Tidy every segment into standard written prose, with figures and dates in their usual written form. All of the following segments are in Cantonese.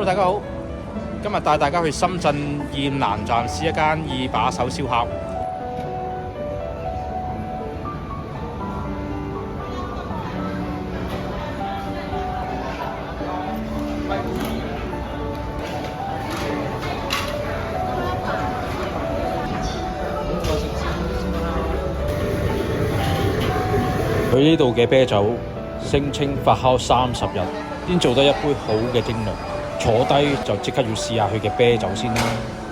Hello， 大家好，今日帶大家去深圳燕蘭站試一間二把手燒烤。佢呢度嘅啤酒聲稱發酵30日，先做得一杯好嘅精釀。坐低就即刻要試下佢嘅啤酒先啦。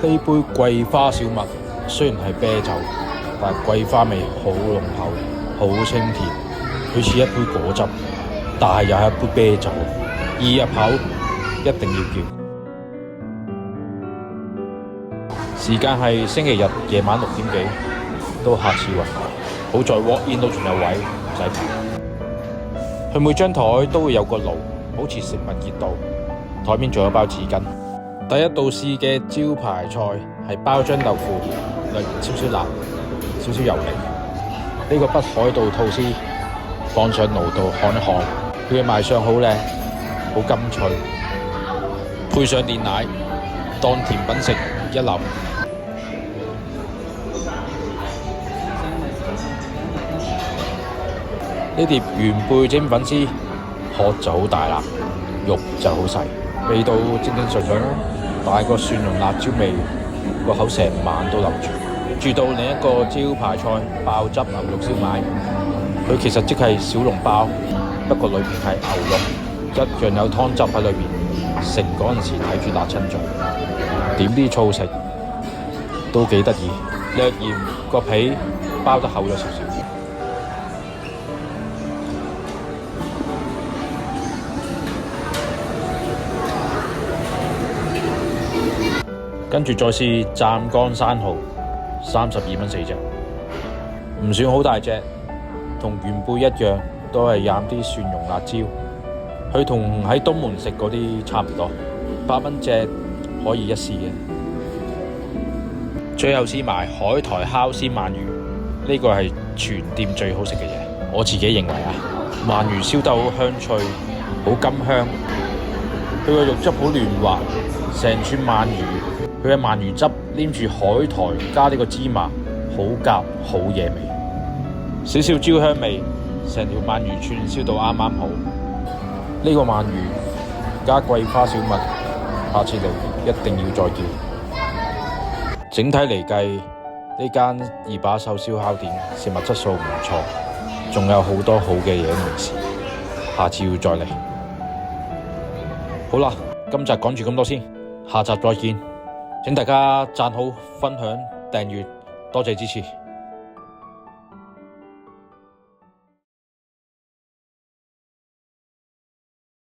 呢杯桂花小麥雖然係啤酒，但係桂花味好濃厚，好清甜。佢似一杯果汁，但係又係一杯啤酒，易入口，一定要叫。時間係星期日夜晚6點幾，都客似雲來。好在 walk in 都仲有位，唔使排。佢每張台都會有個爐，保持食物熱度。台面仲有包紙巾。第一道試嘅招牌菜係包漿豆腐，略少少辣，少少油膩。呢個北海道吐司放上爐度看一看，佢嘅賣相好靚，好甘脆，配上煉奶當甜品食一流。呢碟原貝蒸粉絲殼就好大啦，肉就好細。味道正正常常啦，但係個蒜蓉辣椒味個口成晚都留住。住到另一個招牌菜爆汁牛肉燒賣，佢其實即係小籠包，不過裏邊係牛肉，一樣有湯汁喺裏邊。食嗰陣時睇住辣親嘴，點啲醋食都幾得意，略嫌個皮包得厚咗少少。跟住再試湛江生蠔，32蚊4隻，唔算好大隻，同原貝一樣，都係蘸啲蒜蓉辣椒。佢同喺東門食嗰啲差唔多，8蚊隻可以一試嘅。最後試埋海苔烤鮮鰻魚，呢個係全店最好食嘅嘢，我自己認為啊。鰻魚燒得好香脆，好甘香，佢個肉汁好嫩滑，成串鰻魚。佢嘅鰻魚汁黏住海苔加呢個芝麻，好夾好惹味，少少焦香味，成條鰻魚串燒到啱啱好。呢個鰻魚加桂花小麥，下次嚟一定要再叫。整體嚟計，呢間二把手燒烤店食物質素唔錯，仲有好多好嘅嘢未試，下次要再嚟。好啦，今集講住咁多先，下集再見。請大家讚好、分享、訂閱，多謝支持。